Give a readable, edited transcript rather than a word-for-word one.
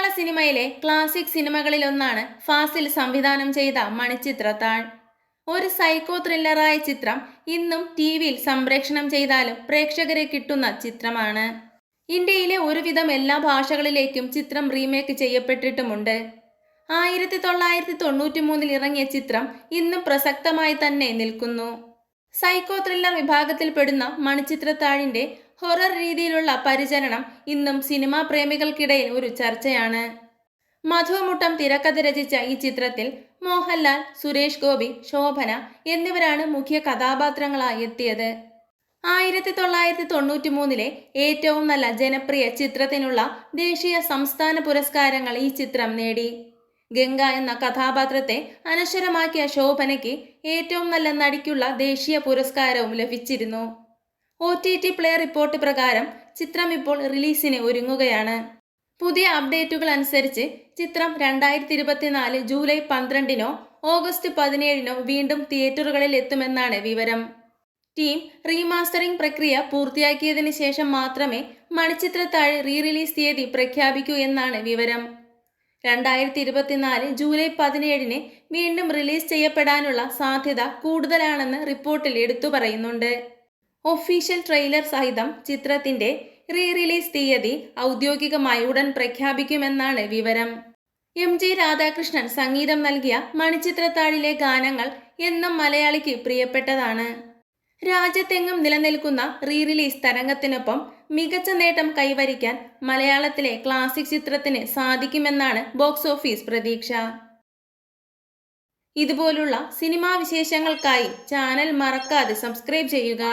മലയാള സിനിമയിലെ ക്ലാസിക് സിനിമകളിലൊന്നാണ് ഫാസിൽ സംവിധാനം ചെയ്ത മണിച്ചിത്രത്താഴ്. ഒരു സൈക്കോ ത്രില്ലറായ ചിത്രം ഇന്നും ടി.വിയിൽ സംപ്രേഷണം ചെയ്താലും പ്രേക്ഷകരെ കിട്ടുന്ന ചിത്രമാണ്. ഇന്ത്യയിലെ ഒരുവിധം എല്ലാ ഭാഷകളിലേക്കും ചിത്രം റീമേക്ക് ചെയ്യപ്പെട്ടിട്ടുമുണ്ട്. 1993 ഇറങ്ങിയ ചിത്രം ഇന്നും പ്രസക്തമായി തന്നെ നിൽക്കുന്നു. സൈക്കോ ത്രില്ലർ വിഭാഗത്തിൽപ്പെടുന്ന മണിച്ചിത്രത്താഴിന്റെ ഹൊറർ രീതിയിലുള്ള പരിചരണം ഇന്നും സിനിമാ പ്രേമികൾക്കിടയിൽ ഒരു ചർച്ചയാണ്. മധു മുട്ടം തിരക്കഥ രചിച്ച ഈ ചിത്രത്തിൽ മോഹൻലാൽ, സുരേഷ് ഗോപി, ശോഭന എന്നിവരാണ് മുഖ്യ കഥാപാത്രങ്ങളായി എത്തിയത്. 1993 ഏറ്റവും നല്ല ജനപ്രിയ ചിത്രത്തിനുള്ള ദേശീയ സംസ്ഥാന പുരസ്കാരങ്ങൾ ഈ ചിത്രം നേടി. ഗംഗ എന്ന കഥാപാത്രത്തെ അനശ്വരമാക്കിയ ശോഭനയ്ക്ക് ഏറ്റവും നല്ല നടിക്കുള്ള ദേശീയ പുരസ്കാരവും ലഭിച്ചിരുന്നു. OTT പ്ലേ റിപ്പോർട്ട് പ്രകാരം ചിത്രം ഇപ്പോൾ റിലീസിന് ഒരുങ്ങുകയാണ്. പുതിയ അപ്ഡേറ്റുകൾ അനുസരിച്ച് ചിത്രം 2024 ജൂലൈ 12 ഓഗസ്റ്റ് 17 വീണ്ടും തിയേറ്ററുകളിൽ എത്തുമെന്നാണ് വിവരം. ടീം റീമാസ്റ്ററിംഗ് പ്രക്രിയ പൂർത്തിയാക്കിയതിന് ശേഷം മാത്രമേ മണിച്ചിത്രത്താഴ് റീ റിലീസ് തീയതി പ്രഖ്യാപിക്കൂ എന്നാണ് വിവരം. 2024 ജൂലൈ 17 വീണ്ടും റിലീസ് ചെയ്യപ്പെടാനുള്ള സാധ്യത കൂടുതലാണെന്ന് റിപ്പോർട്ടിൽ എടുത്തു പറയുന്നുണ്ട്. ഒഫീഷ്യൽ ട്രെയിലർ സഹിതം ചിത്രത്തിന്റെ റീ റിലീസ് തീയതി ഔദ്യോഗികമായി ഉടൻ പ്രഖ്യാപിക്കുമെന്നാണ് വിവരം. MG രാധാകൃഷ്ണൻ സംഗീതം നൽകിയ മണിച്ചിത്രത്താഴിലെ ഗാനങ്ങൾ എന്നും മലയാളിക്ക് പ്രിയപ്പെട്ടതാണ്. രാജ്യത്തെങ്ങും നിലനിൽക്കുന്ന റീ റിലീസ് തരംഗത്തിനൊപ്പം മികച്ച നേട്ടം കൈവരിക്കാൻ മലയാളത്തിലെ ക്ലാസിക് ചിത്രത്തിന് സാധിക്കുമെന്നാണ് ബോക്സ് ഓഫീസ് പ്രതീക്ഷ. ഇതുപോലുള്ള സിനിമാ വിശേഷങ്ങൾക്കായി ചാനൽ മറക്കാതെ സബ്സ്ക്രൈബ് ചെയ്യുക.